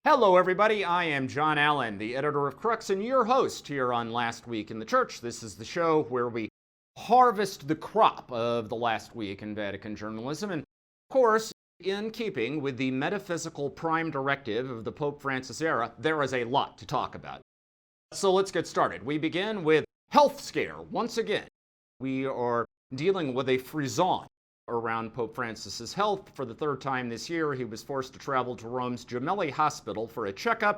Hello, everybody. I am John Allen, the editor of Crux, and your host here on Last Week in the Church. This is the show where we harvest the crop of the last week in Vatican journalism. And, of course, in keeping with the metaphysical prime directive of the Pope Francis era, there is a lot to talk about. So let's get started. We begin with health scare. Once again, we are dealing with a frisson around Pope Francis's health. For the third time this year, he was forced to travel to Rome's Gemelli Hospital for a checkup.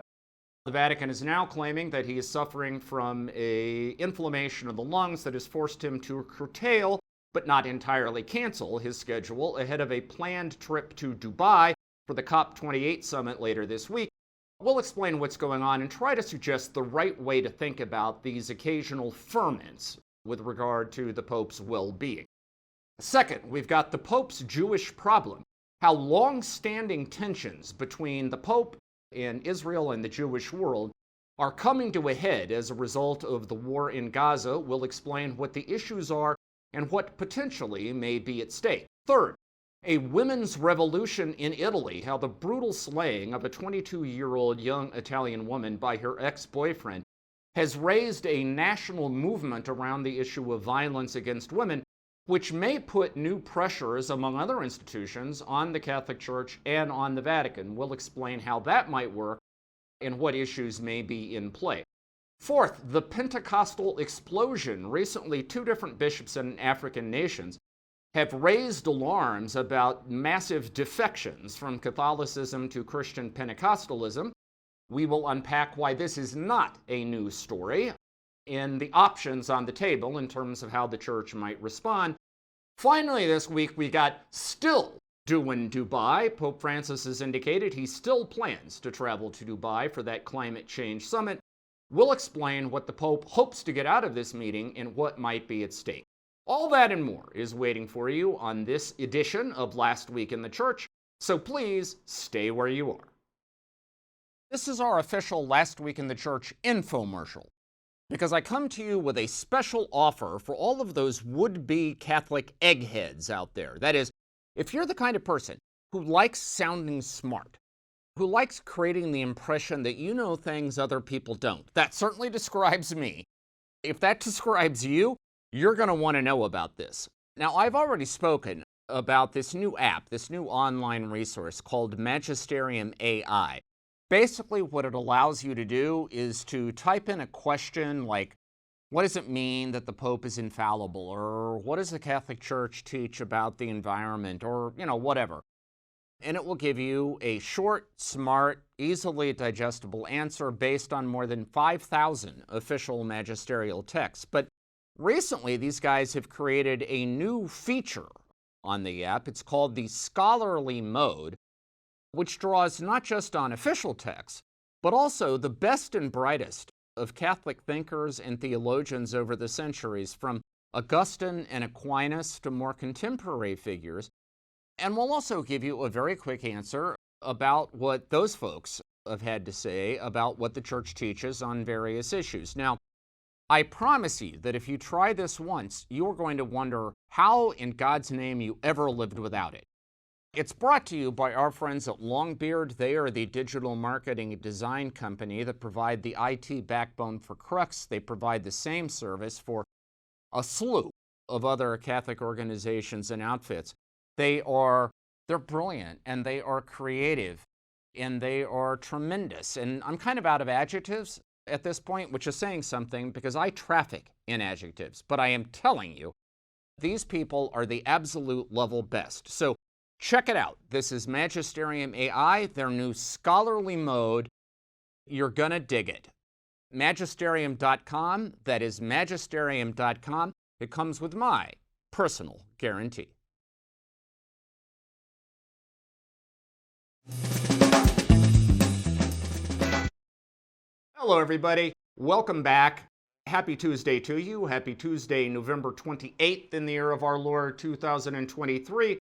The Vatican is now claiming that he is suffering from an inflammation of the lungs that has forced him to curtail, but not entirely cancel, his schedule ahead of a planned trip to Dubai for the COP28 summit later this week. We'll explain what's going on and try to suggest the right way to think about these occasional ferments with regard to the Pope's well-being. Second, we've got the Pope's Jewish problem, how long-standing tensions between the Pope and Israel and the Jewish world are coming to a head as a result of the war in Gaza. We'll explain what the issues are and what potentially may be at stake. Third, a women's revolution in Italy, how the brutal slaying of a 22-year-old young Italian woman by her ex-boyfriend has raised a national movement around the issue of violence against women, which may put new pressures, among other institutions, on the Catholic Church and on the Vatican. We'll explain how that might work and what issues may be in play. Fourth, the Pentecostal explosion. Recently, two different bishops in African nations have raised alarms about massive defections from Catholicism to Christian Pentecostalism. We will unpack why this is not a news story and the options on the table in terms of how the church might respond. Finally, this week, we got still doing Dubai. Pope Francis has indicated he still plans to travel to Dubai for that climate change summit. We'll explain what the Pope hopes to get out of this meeting and what might be at stake. All that and more is waiting for you on this edition of Last Week in the Church, so please stay where you are. This is our official Last Week in the Church infomercial, because I come to you with a special offer for all of those would-be Catholic eggheads out there. That is, if you're the kind of person who likes sounding smart, who likes creating the impression that you know things other people don't, that certainly describes me. If that describes you, you're going to want to know about this. Now, I've already spoken about this new app, this new online resource called Magisterium AI. Basically, what it allows you to do is to type in a question like, what does it mean that the Pope is infallible? Or what does the Catholic Church teach about the environment? Or, whatever. And it will give you a short, smart, easily digestible answer based on more than 5,000 official magisterial texts. But recently, these guys have created a new feature on the app. It's called the Scholarly Mode, which draws not just on official texts, but also the best and brightest of Catholic thinkers and theologians over the centuries, from Augustine and Aquinas to more contemporary figures. And we'll also give you a very quick answer about what those folks have had to say about what the Church teaches on various issues. Now, I promise you that if you try this once, you're going to wonder how in God's name you ever lived without it. It's brought to you by our friends at Longbeard. They are the digital marketing and design company that provide the IT backbone for Crux. They provide the same service for a slew of other Catholic organizations and outfits. They're brilliant, and they are creative, and they are tremendous. And I'm kind of out of adjectives at this point, which is saying something because I traffic in adjectives. But I am telling you, these people are the absolute level best. So check it out. This is Magisterium AI, their new scholarly mode. You're going to dig it. Magisterium.com, that is magisterium.com. It comes with my personal guarantee. Hello, everybody. Welcome back. Happy Tuesday to you. Happy Tuesday, November 28th in the year of our Lord 2023.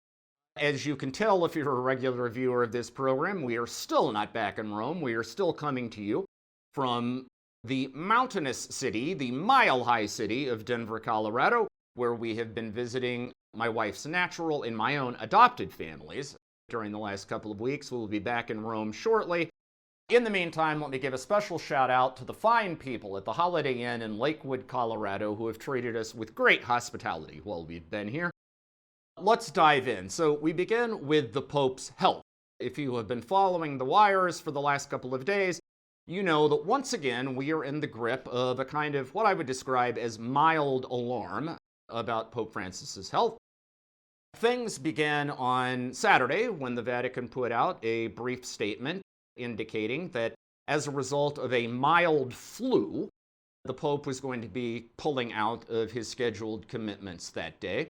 As you can tell, if you're a regular viewer of this program, we are still not back in Rome. We are still coming to you from the mountainous city, the mile-high city of Denver, Colorado, where we have been visiting my wife's natural and my own adopted families during the last couple of weeks. We'll be back in Rome shortly. In the meantime, let me give a special shout out to the fine people at the Holiday Inn in Lakewood, Colorado, who have treated us with great hospitality while we've been here. Let's dive in. So we begin with the Pope's health. If you have been following the wires for the last couple of days, you know that once again we are in the grip of a kind of what I would describe as mild alarm about Pope Francis's health. Things began on Saturday when the Vatican put out a brief statement indicating that as a result of a mild flu, the Pope was going to be pulling out of his scheduled commitments that day.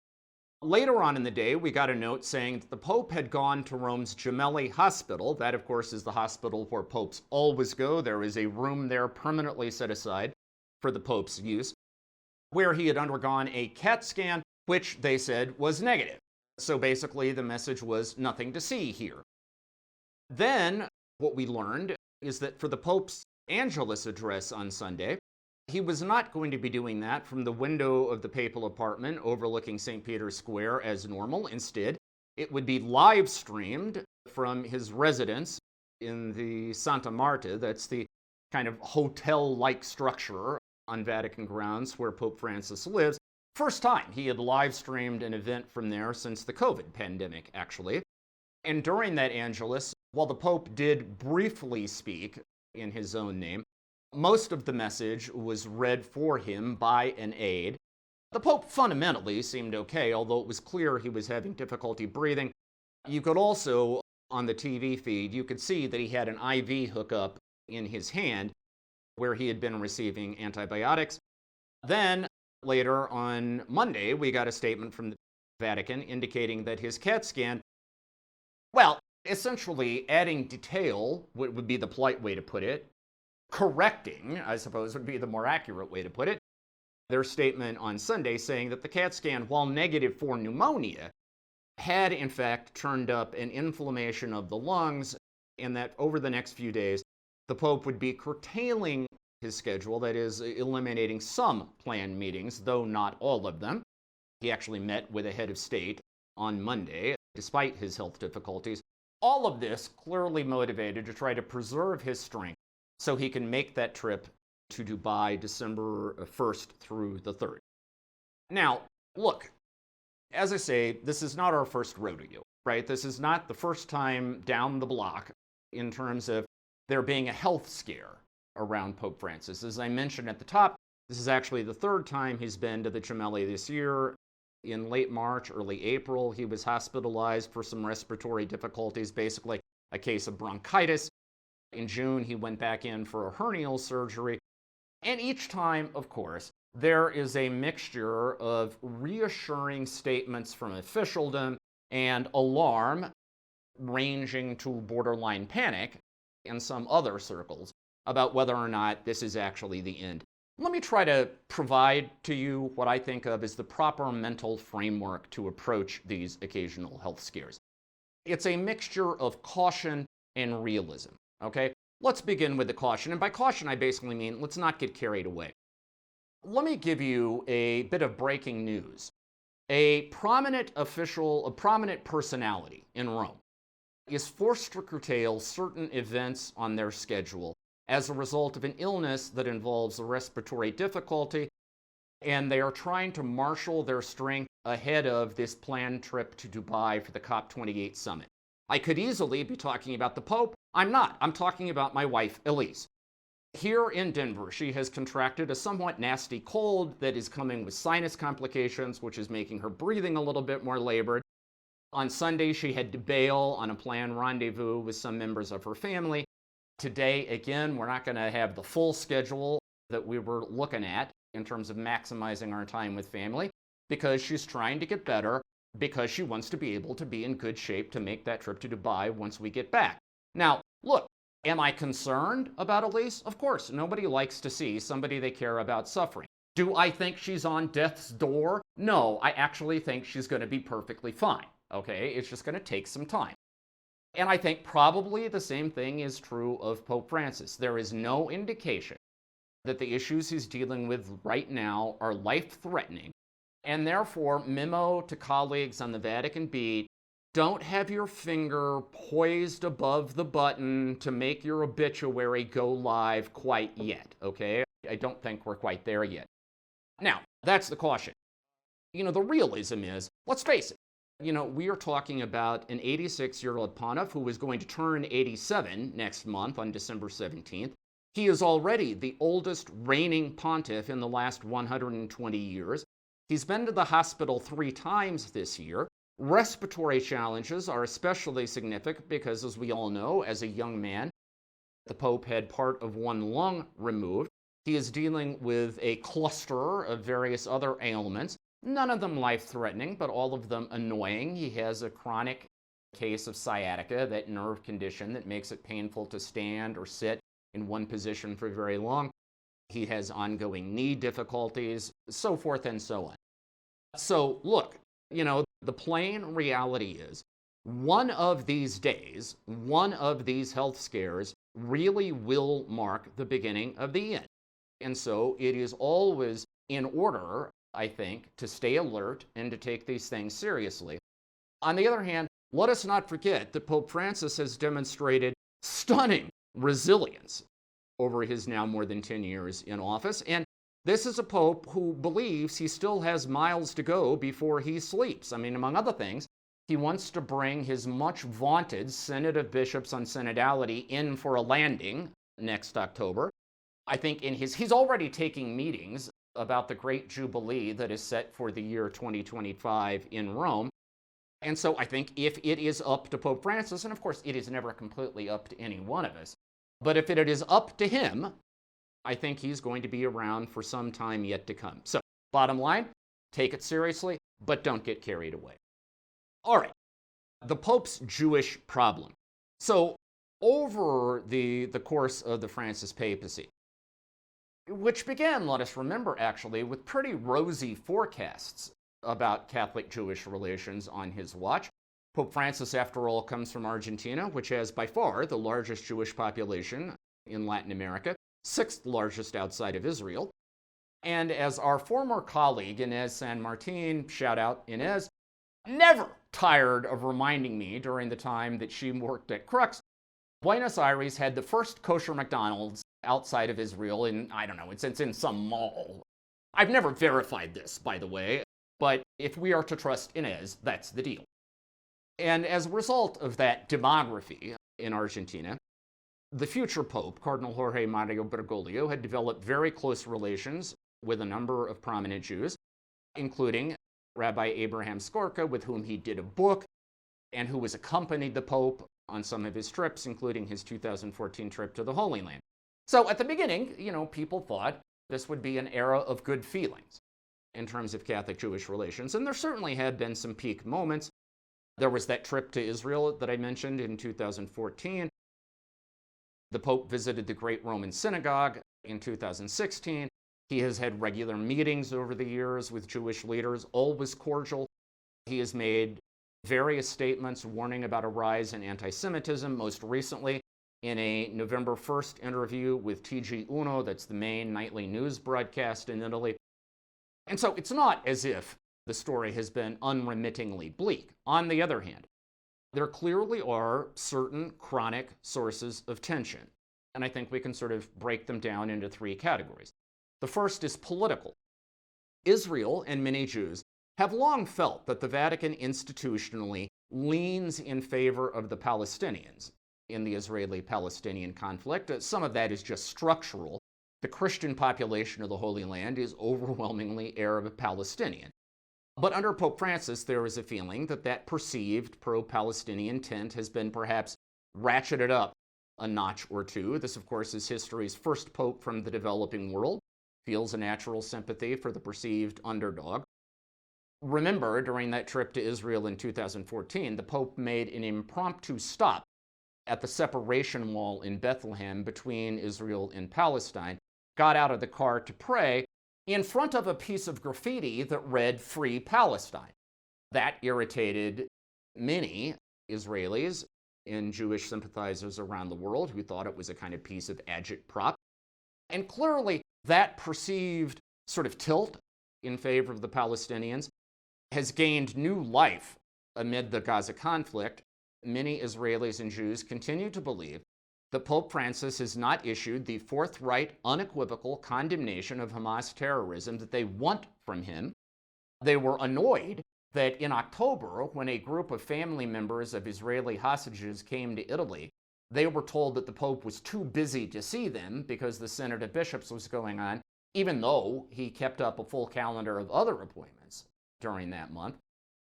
Later on in the day, we got a note saying that the Pope had gone to Rome's Gemelli Hospital. That, of course, is the hospital where popes always go. There is a room there permanently set aside for the Pope's use, where he had undergone a CAT scan, which they said was negative. So basically, the message was nothing to see here. Then, what we learned is that for the Pope's Angelus address on Sunday, he was not going to be doing that from the window of the papal apartment overlooking St. Peter's Square as normal. Instead, it would be live streamed from his residence in the Santa Marta. That's the kind of hotel-like structure on Vatican grounds where Pope Francis lives. First time he had live streamed an event from there since the COVID pandemic, actually. And during that Angelus, while the Pope did briefly speak in his own name, most of the message was read for him by an aide. The Pope fundamentally seemed okay, although it was clear he was having difficulty breathing. You could also, on the TV feed, you could see that he had an IV hookup in his hand where he had been receiving antibiotics. Then, later on Monday, we got a statement from the Vatican indicating that his CAT scan, well, essentially adding detail would be the polite way to put it. Correcting, I suppose, would be the more accurate way to put it. Their statement on Sunday saying that the CAT scan, while negative for pneumonia, had in fact turned up an inflammation of the lungs, and that over the next few days, the Pope would be curtailing his schedule, that is, eliminating some planned meetings, though not all of them. He actually met with a head of state on Monday, despite his health difficulties. All of this clearly motivated to try to preserve his strength so he can make that trip to Dubai December 1st through the 3rd. Now, look, as I say, this is not our first rodeo, right? This is not the first time down the block in terms of there being a health scare around Pope Francis. As I mentioned at the top, this is actually the third time he's been to the Gemelli this year. In late March, early April, he was hospitalized for some respiratory difficulties, basically a case of bronchitis. In June, he went back in for a hernial surgery. And each time, of course, there is a mixture of reassuring statements from officialdom and alarm, ranging to borderline panic in some other circles, about whether or not this is actually the end. Let me try to provide to you what I think of as the proper mental framework to approach these occasional health scares. It's a mixture of caution and realism. Okay, let's begin with the caution. And by caution, I basically mean let's not get carried away. Let me give you a bit of breaking news. A prominent official, a prominent personality in Rome is forced to curtail certain events on their schedule as a result of an illness that involves a respiratory difficulty, and they are trying to marshal their strength ahead of this planned trip to Dubai for the COP28 summit. I could easily be talking about the Pope. I'm not. I'm talking about my wife, Elise. Here in Denver, she has contracted a somewhat nasty cold that is coming with sinus complications, which is making her breathing a little bit more labored. On Sunday, she had to bail on a planned rendezvous with some members of her family. Today, again, we're not going to have the full schedule that we were looking at in terms of maximizing our time with family because she's trying to get better, because she wants to be able to be in good shape to make that trip to Dubai once we get back. Now, look, am I concerned about Elise? Of course, nobody likes to see somebody they care about suffering. Do I think she's on death's door? No, I actually think she's going to be perfectly fine, okay? It's just going to take some time. And I think probably the same thing is true of Pope Francis. There is no indication that the issues he's dealing with right now are life-threatening, and therefore memo to colleagues on the Vatican beat, don't have your finger poised above the button to make your obituary go live quite yet, okay? I don't think we're quite there yet. Now, that's the caution. The realism is, let's face it, we are talking about an 86-year-old pontiff who is going to turn 87 next month on December 17th. He is already the oldest reigning pontiff in the last 120 years. He's been to the hospital 3 times this year. Respiratory challenges are especially significant because, as we all know, as a young man, the Pope had part of one lung removed. He is dealing with a cluster of various other ailments, none of them life-threatening, but all of them annoying. He has a chronic case of sciatica, that nerve condition that makes it painful to stand or sit in one position for very long. He has ongoing knee difficulties, so forth and so on. So look, the plain reality is, one of these days, one of these health scares really will mark the beginning of the end. And so it is always in order, I think, to stay alert and to take these things seriously. On the other hand, let us not forget that Pope Francis has demonstrated stunning resilience over his now more than 10 years in office. And this is a pope who believes he still has miles to go before he sleeps. I mean, among other things, he wants to bring his much vaunted Synod of Bishops on Synodality in for a landing next October. I think he's already taking meetings about the great jubilee that is set for the year 2025 in Rome. And so I think if it is up to Pope Francis, and of course it is never completely up to any one of us, but if it is up to him, I think he's going to be around for some time yet to come. So, bottom line, take it seriously, but don't get carried away. All right, the Pope's Jewish problem. So, over the course of the Francis papacy, which began, let us remember, actually, with pretty rosy forecasts about Catholic-Jewish relations on his watch. Pope Francis, after all, comes from Argentina, which has by far the largest Jewish population in Latin America, 6th largest outside of Israel. And as our former colleague, Inez San Martin, shout out Inez, never tired of reminding me during the time that she worked at Crux, Buenos Aires had the first kosher McDonald's outside of Israel in, I don't know, it's in some mall. I've never verified this, by the way, but if we are to trust Inez, that's the deal. And as a result of that demography in Argentina, the future Pope, Cardinal Jorge Mario Bergoglio, had developed very close relations with a number of prominent Jews, including Rabbi Abraham Skorka, with whom he did a book, and who has accompanied the Pope on some of his trips, including his 2014 trip to the Holy Land. So at the beginning, people thought this would be an era of good feelings in terms of Catholic-Jewish relations, and there certainly had been some peak moments. There was that trip to Israel that I mentioned in 2014. The Pope visited the Great Roman Synagogue in 2016. He has had regular meetings over the years with Jewish leaders, always cordial. He has made various statements warning about a rise in anti-Semitism, most recently in a November 1st interview with TG1, that's the main nightly news broadcast in Italy. And so it's not as if the story has been unremittingly bleak. On the other hand, there clearly are certain chronic sources of tension, and I think we can sort of break them down into 3 categories. The first is political. Israel and many Jews have long felt that the Vatican institutionally leans in favor of the Palestinians in the Israeli-Palestinian conflict. Some of that is just structural. The Christian population of the Holy Land is overwhelmingly Arab Palestinian. But under Pope Francis, there is a feeling that that perceived pro-Palestinian tint has been perhaps ratcheted up a notch or two. This, of course, is history's first pope from the developing world, feels a natural sympathy for the perceived underdog. Remember, during that trip to Israel in 2014, the Pope made an impromptu stop at the separation wall in Bethlehem between Israel and Palestine, got out of the car to pray in front of a piece of graffiti that read "Free Palestine." That irritated many Israelis and Jewish sympathizers around the world who thought it was a kind of piece of agitprop. And clearly, that perceived sort of tilt in favor of the Palestinians has gained new life amid the Gaza conflict, many Israelis and Jews continue to believe that Pope Francis has not issued the forthright, unequivocal condemnation of Hamas terrorism that they want from him. They were annoyed that in October, when a group of family members of Israeli hostages came to Italy, they were told that the Pope was too busy to see them because the Synod of Bishops was going on, even though he kept up a full calendar of other appointments during that month.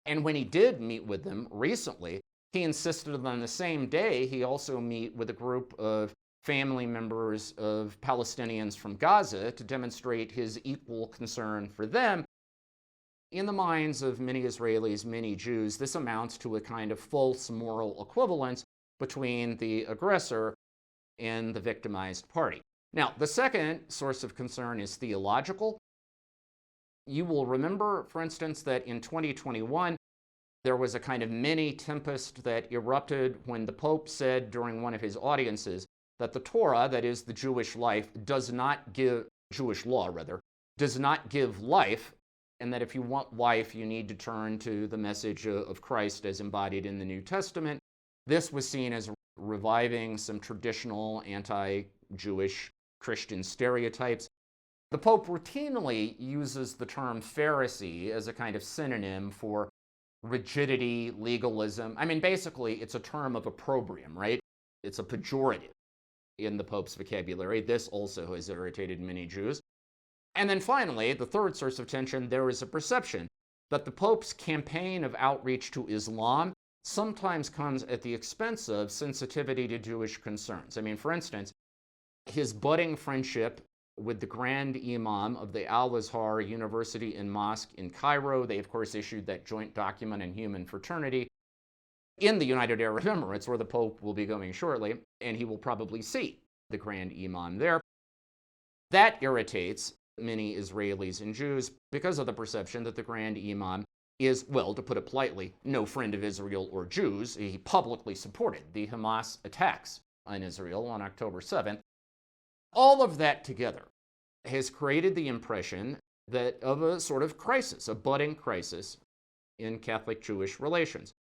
And when he did meet with them recently, he insisted that on the same day he also meet with a group of family members of Palestinians from Gaza to demonstrate his equal concern for them. In the minds of many Israelis, many Jews, this amounts to a kind of false moral equivalence between the aggressor and the victimized party. Now, the second source of concern is theological. You will remember, for instance, that in 2021, there was a kind of mini tempest that erupted when the Pope said during one of his audiences that the Torah, that is the Jewish life, Jewish law rather, does not give life, and that if you want life, you need to turn to the message of Christ as embodied in the New Testament. This was seen as reviving some traditional anti-Jewish Christian stereotypes. The Pope routinely uses the term Pharisee as a kind of synonym for rigidity, legalism. I mean, basically, it's a term of opprobrium, right? It's a pejorative in the Pope's vocabulary. This also has irritated many Jews. And then finally, the third source of tension, there is a perception that the Pope's campaign of outreach to Islam sometimes comes at the expense of sensitivity to Jewish concerns. I mean, for instance, his budding friendship with the Grand Imam of the Al-Azhar University and Mosque in Cairo. They, of course, issued that joint document on human fraternity in the United Arab Emirates, where the Pope will be going shortly, and he will probably see the Grand Imam there. That irritates many Israelis and Jews because of the perception that the Grand Imam is, well, to put it politely, no friend of Israel or Jews. He publicly supported the Hamas attacks on Israel on October 7th. All of that together has created the impression that of a sort of crisis, a budding crisis in Catholic-Jewish relations.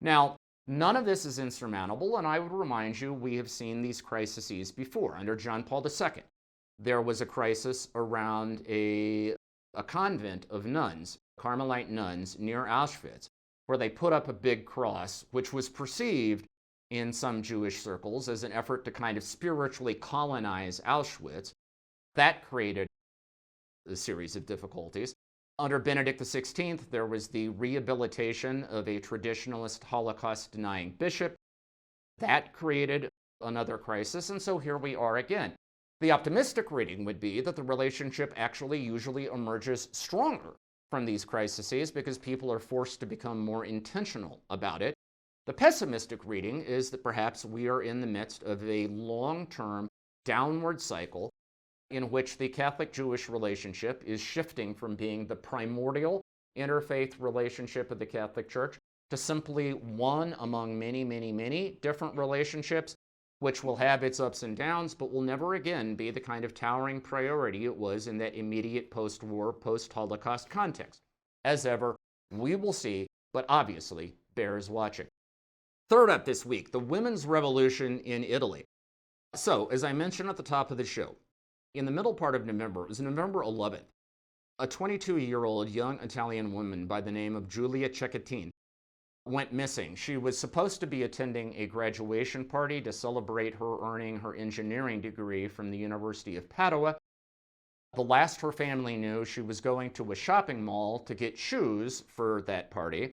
Now, none of this is insurmountable, and I would remind you we have seen these crises before. Under John Paul II, there was a crisis around a convent of nuns, Carmelite nuns, near Auschwitz, where they put up a big cross, which was perceived in some Jewish circles as an effort to kind of spiritually colonize Auschwitz. That created a series of difficulties. Under Benedict XVI, there was the rehabilitation of a traditionalist Holocaust-denying bishop. That created another crisis, and so here we are again. The optimistic reading would be that the relationship actually usually emerges stronger from these crises because people are forced to become more intentional about it. The pessimistic reading is that perhaps we are in the midst of a long-term downward cycle in which the Catholic-Jewish relationship is shifting from being the primordial interfaith relationship of the Catholic Church to simply one among many, many, many different relationships, which will have its ups and downs, but will never again be the kind of towering priority it was in that immediate post-war, post-Holocaust context. As ever, we will see, but obviously bears watching. Third up this week, the women's revolution in Italy. So, as I mentioned at the top of the show, in the middle part of November, it was November 11th, a 22-year-old young Italian woman by the name of Giulia Cecchettin went missing. She was supposed to be attending a graduation party to celebrate her earning her engineering degree from the University of Padua. The last her family knew, she was going to a shopping mall to get shoes for that party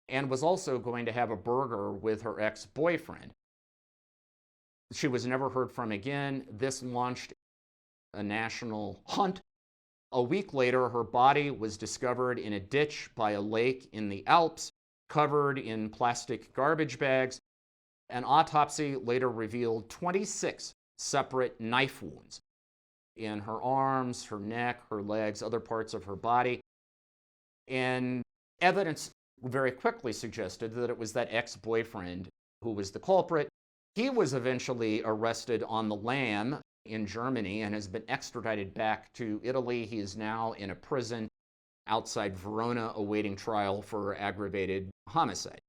and was also going to have a burger with her ex-boyfriend. She was never heard from again. This launched a national hunt. A week later, her body was discovered in a ditch by a lake in the Alps, covered in plastic garbage bags. An autopsy later revealed 26 separate knife wounds in her arms, her neck, her legs, other parts of her body. And evidence very quickly suggested that it was that ex-boyfriend who was the culprit. He was eventually arrested on the lam in Germany and has been extradited back to Italy. He is now in a prison outside Verona awaiting trial for aggravated homicide.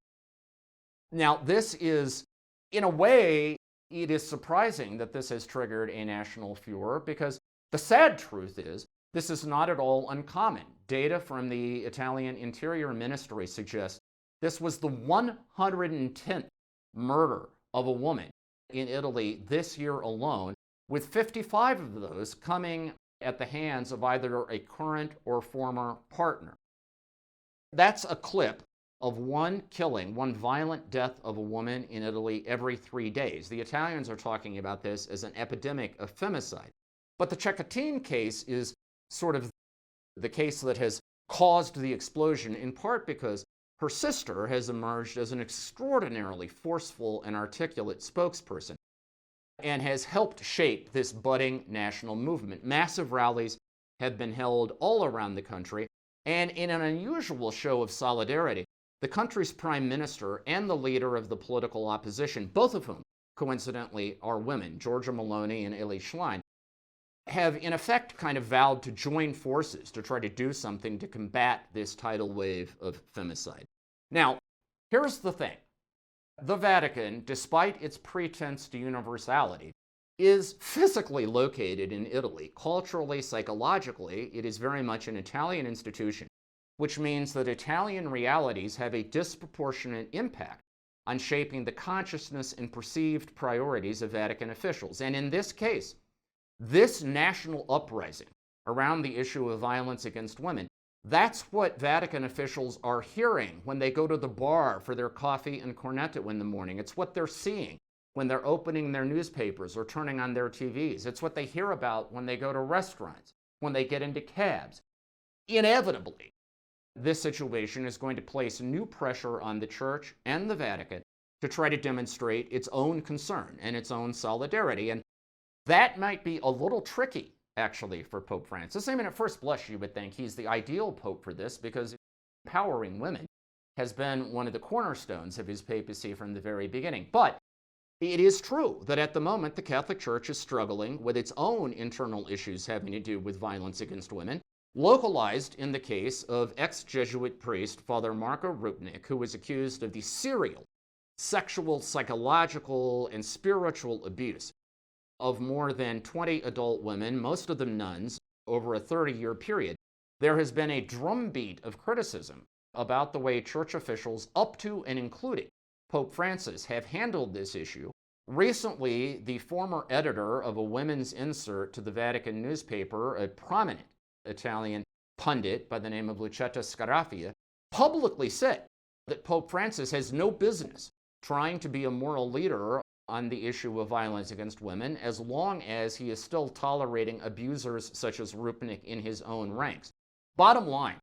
Now, this is, in a way, it is surprising that this has triggered a national furor, because the sad truth is this is not at all uncommon. Data from the Italian Interior Ministry suggests this was the 110th murder of a woman in Italy this year alone, with 55 of those coming at the hands of either a current or former partner. That's a clip of one killing, one violent death of a woman in Italy every 3 days. The Italians are talking about this as an epidemic of femicide. But the Cecchettin case is sort of the case that has caused the explosion, in part because her sister has emerged as an extraordinarily forceful and articulate spokesperson and has helped shape this budding national movement. Massive rallies have been held all around the country, and in an unusual show of solidarity, the country's prime minister and the leader of the political opposition, both of whom, coincidentally, are women, Giorgia Meloni and Elly Schlein, have in effect kind of vowed to join forces to try to do something to combat this tidal wave of femicide. Now, here's the thing. The Vatican, despite its pretense to universality, is physically located in Italy. Culturally, psychologically, it is very much an Italian institution, which means that Italian realities have a disproportionate impact on shaping the consciousness and perceived priorities of Vatican officials. And in this case, this national uprising around the issue of violence against women, that's what Vatican officials are hearing when they go to the bar for their coffee and cornetto in the morning. It's what they're seeing when they're opening their newspapers or turning on their TVs. It's what they hear about when they go to restaurants, when they get into cabs. Inevitably, this situation is going to place new pressure on the Church and the Vatican to try to demonstrate its own concern and its own solidarity. And that might be a little tricky, actually, for Pope Francis. I mean, at first blush, you would think he's the ideal pope for this, because empowering women has been one of the cornerstones of his papacy from the very beginning. But it is true that at the moment, the Catholic Church is struggling with its own internal issues having to do with violence against women, localized in the case of ex-Jesuit priest Father Marco Rupnik, who was accused of the serial sexual, psychological, and spiritual abuse of more than 20 adult women, most of them nuns, over a 30-year period. There has been a drumbeat of criticism about the way church officials, up to and including Pope Francis, have handled this issue. Recently, the former editor of a women's insert to the Vatican newspaper, a prominent Italian pundit by the name of Lucetta Scarafia, publicly said that Pope Francis has no business trying to be a moral leader on the issue of violence against women, as long as he is still tolerating abusers such as Rupnik in his own ranks. Bottom line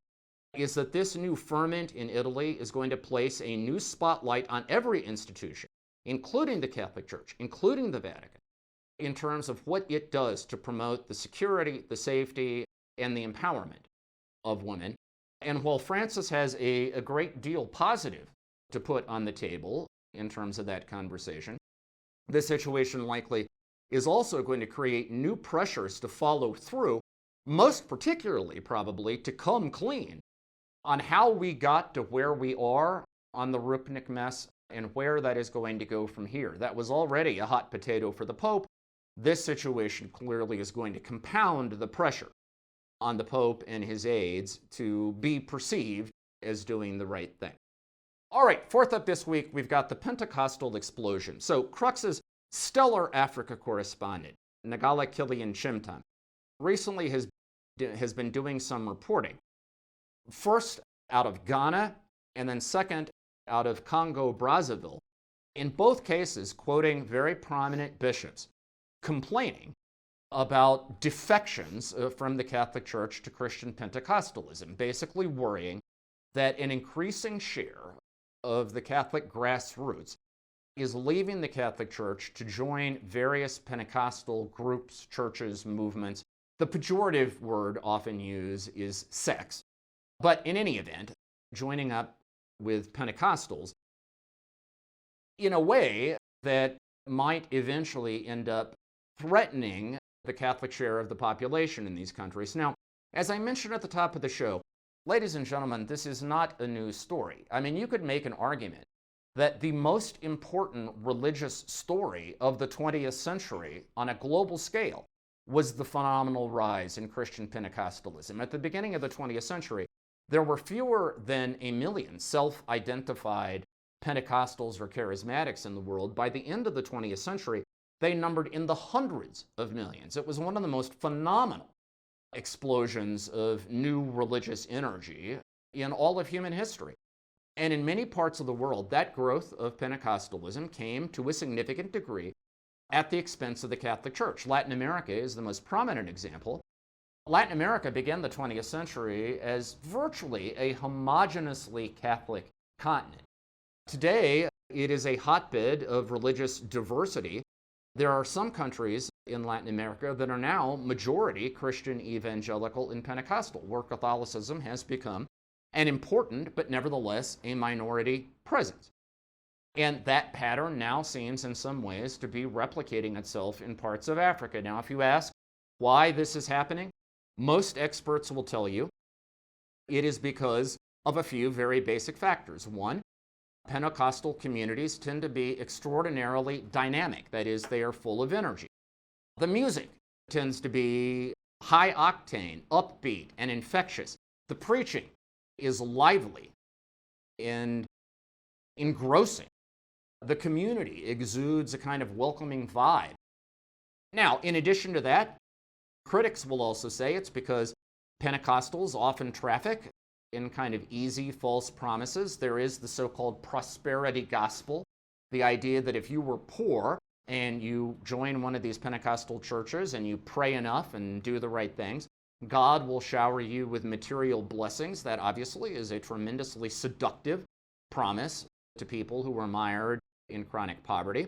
is that this new ferment in Italy is going to place a new spotlight on every institution, including the Catholic Church, including the Vatican, in terms of what it does to promote the security, the safety, and the empowerment of women. And while Francis has a great deal positive to put on the table in terms of that conversation, this situation likely is also going to create new pressures to follow through, most particularly probably to come clean on how we got to where we are on the Rupnik mess and where that is going to go from here. That was already a hot potato for the Pope. This situation clearly is going to compound the pressure on the Pope and his aides to be perceived as doing the right thing. All right, fourth up this week, we've got the Pentecostal explosion. So Crux's stellar Africa correspondent, Nagala Kilian Chimtam, recently has been doing some reporting. First out of Ghana, and then second out of Congo-Brazzaville. In both cases, quoting very prominent bishops, complaining about defections from the Catholic Church to Christian Pentecostalism, basically worrying that an increasing share of the Catholic grassroots is leaving the Catholic Church to join various Pentecostal groups, churches, movements. The pejorative word often used is sects. But in any event, joining up with Pentecostals in a way that might eventually end up threatening the Catholic share of the population in these countries. Now, as I mentioned at the top of the show, Ladies and gentlemen, this is not a news story. I mean, you could make an argument that the most important religious story of the 20th century on a global scale was the phenomenal rise in Christian Pentecostalism. At the beginning of the 20th century, there were fewer than a million self-identified Pentecostals or charismatics in the world. By the end of the 20th century, they numbered in the hundreds of millions. It was one of the most phenomenal explosions of new religious energy in all of human history. And in many parts of the world, that growth of Pentecostalism came to a significant degree at the expense of the Catholic Church. Latin America is the most prominent example. Latin America began the 20th century as virtually a homogeneously Catholic continent. Today, it is a hotbed of religious diversity. There are some countries in Latin America that are now majority Christian, evangelical, and Pentecostal, where Catholicism has become an important, but nevertheless a minority presence. And that pattern now seems in some ways to be replicating itself in parts of Africa. Now, if you ask why this is happening, most experts will tell you it is because of a few very basic factors. One, Pentecostal communities tend to be extraordinarily dynamic. That is, they are full of energy. The music tends to be high octane, upbeat, and infectious. The preaching is lively and engrossing. The community exudes a kind of welcoming vibe. Now, in addition to that, critics will also say it's because Pentecostals often traffic in kind of easy false promises. There is the so-called prosperity gospel, the idea that if you were poor and you join one of these Pentecostal churches and you pray enough and do the right things, God will shower you with material blessings. That obviously is a tremendously seductive promise to people who are mired in chronic poverty.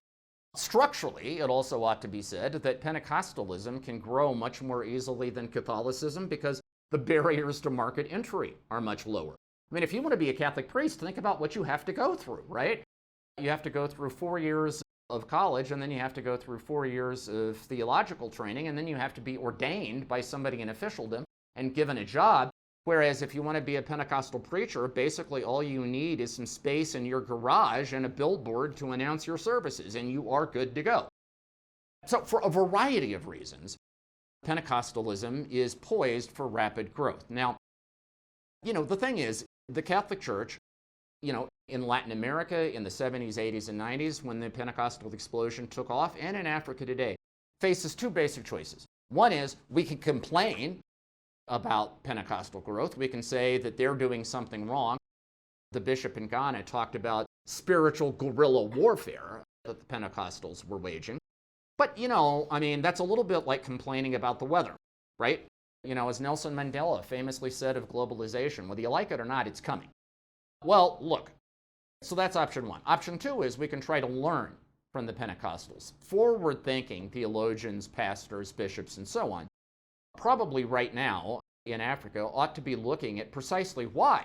Structurally, it also ought to be said that Pentecostalism can grow much more easily than Catholicism because the barriers to market entry are much lower. I mean, if you want to be a Catholic priest, think about what you have to go through, right? You have to go through 4 years of college, and then you have to go through 4 years of theological training, and then you have to be ordained by somebody in officialdom and given a job. Whereas if you want to be a Pentecostal preacher, basically all you need is some space in your garage and a billboard to announce your services, and you are good to go. So for a variety of reasons, Pentecostalism is poised for rapid growth. Now, the thing is, the Catholic Church, in Latin America in the 70s, 80s, and 90s, when the Pentecostal explosion took off, and in Africa today, faces two basic choices. One is we can complain about Pentecostal growth. We can say that they're doing something wrong. The bishop in Ghana talked about spiritual guerrilla warfare that the Pentecostals were waging. But, that's a little bit like complaining about the weather, right? As Nelson Mandela famously said of globalization, whether you like it or not, it's coming. Well, look, so that's option one. Option two is we can try to learn from the Pentecostals. Forward-thinking theologians, pastors, bishops, and so on, probably right now in Africa ought to be looking at precisely why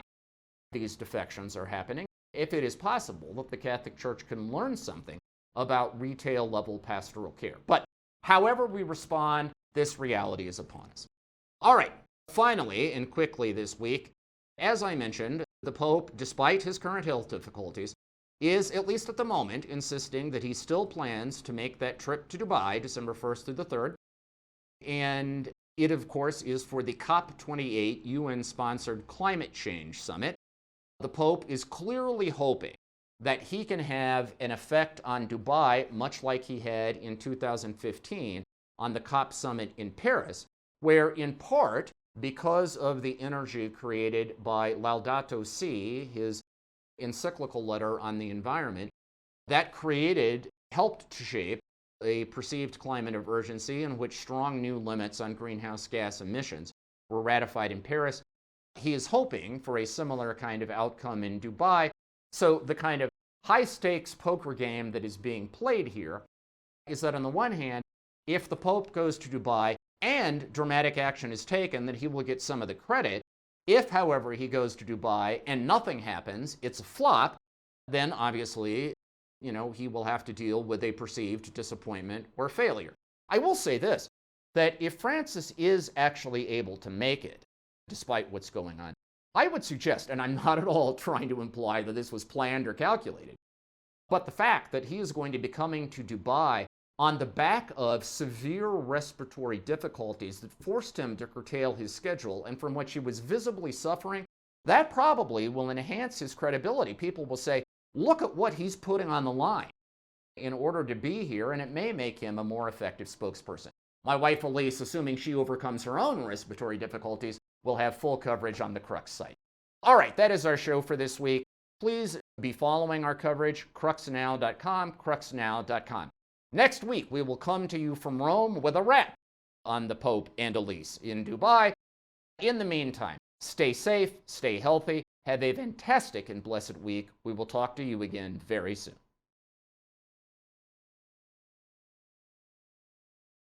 these defections are happening, if it is possible that the Catholic Church can learn something about retail-level pastoral care. But however we respond, this reality is upon us. All right, finally and quickly this week, as I mentioned, the Pope, despite his current health difficulties, is, at least at the moment, insisting that he still plans to make that trip to Dubai, December 1st through the 3rd. And it, of course, is for the COP28 UN-sponsored climate change summit. The Pope is clearly hoping that he can have an effect on Dubai, much like he had in 2015 on the COP summit in Paris, where in part, because of the energy created by Laudato Si, his encyclical letter on the environment, that helped to shape a perceived climate of urgency in which strong new limits on greenhouse gas emissions were ratified in Paris. He is hoping for a similar kind of outcome in Dubai. So the kind of high-stakes poker game that is being played here is that on the one hand, if the Pope goes to Dubai and dramatic action is taken, then he will get some of the credit. If, however, he goes to Dubai and nothing happens, it's a flop, then obviously, he will have to deal with a perceived disappointment or failure. I will say this, that if Francis is actually able to make it, despite what's going on, I would suggest, and I'm not at all trying to imply that this was planned or calculated, but the fact that he is going to be coming to Dubai on the back of severe respiratory difficulties that forced him to curtail his schedule and from which he was visibly suffering, that probably will enhance his credibility. People will say, look at what he's putting on the line in order to be here, and it may make him a more effective spokesperson. My wife Elise, assuming she overcomes her own respiratory difficulties, will have full coverage on the Crux site. All right, that is our show for this week. Please be following our coverage, cruxnow.com, cruxnow.com. Next week, we will come to you from Rome with a wrap on the Pope and Elise in Dubai. In the meantime, stay safe, stay healthy, have a fantastic and blessed week. We will talk to you again very soon.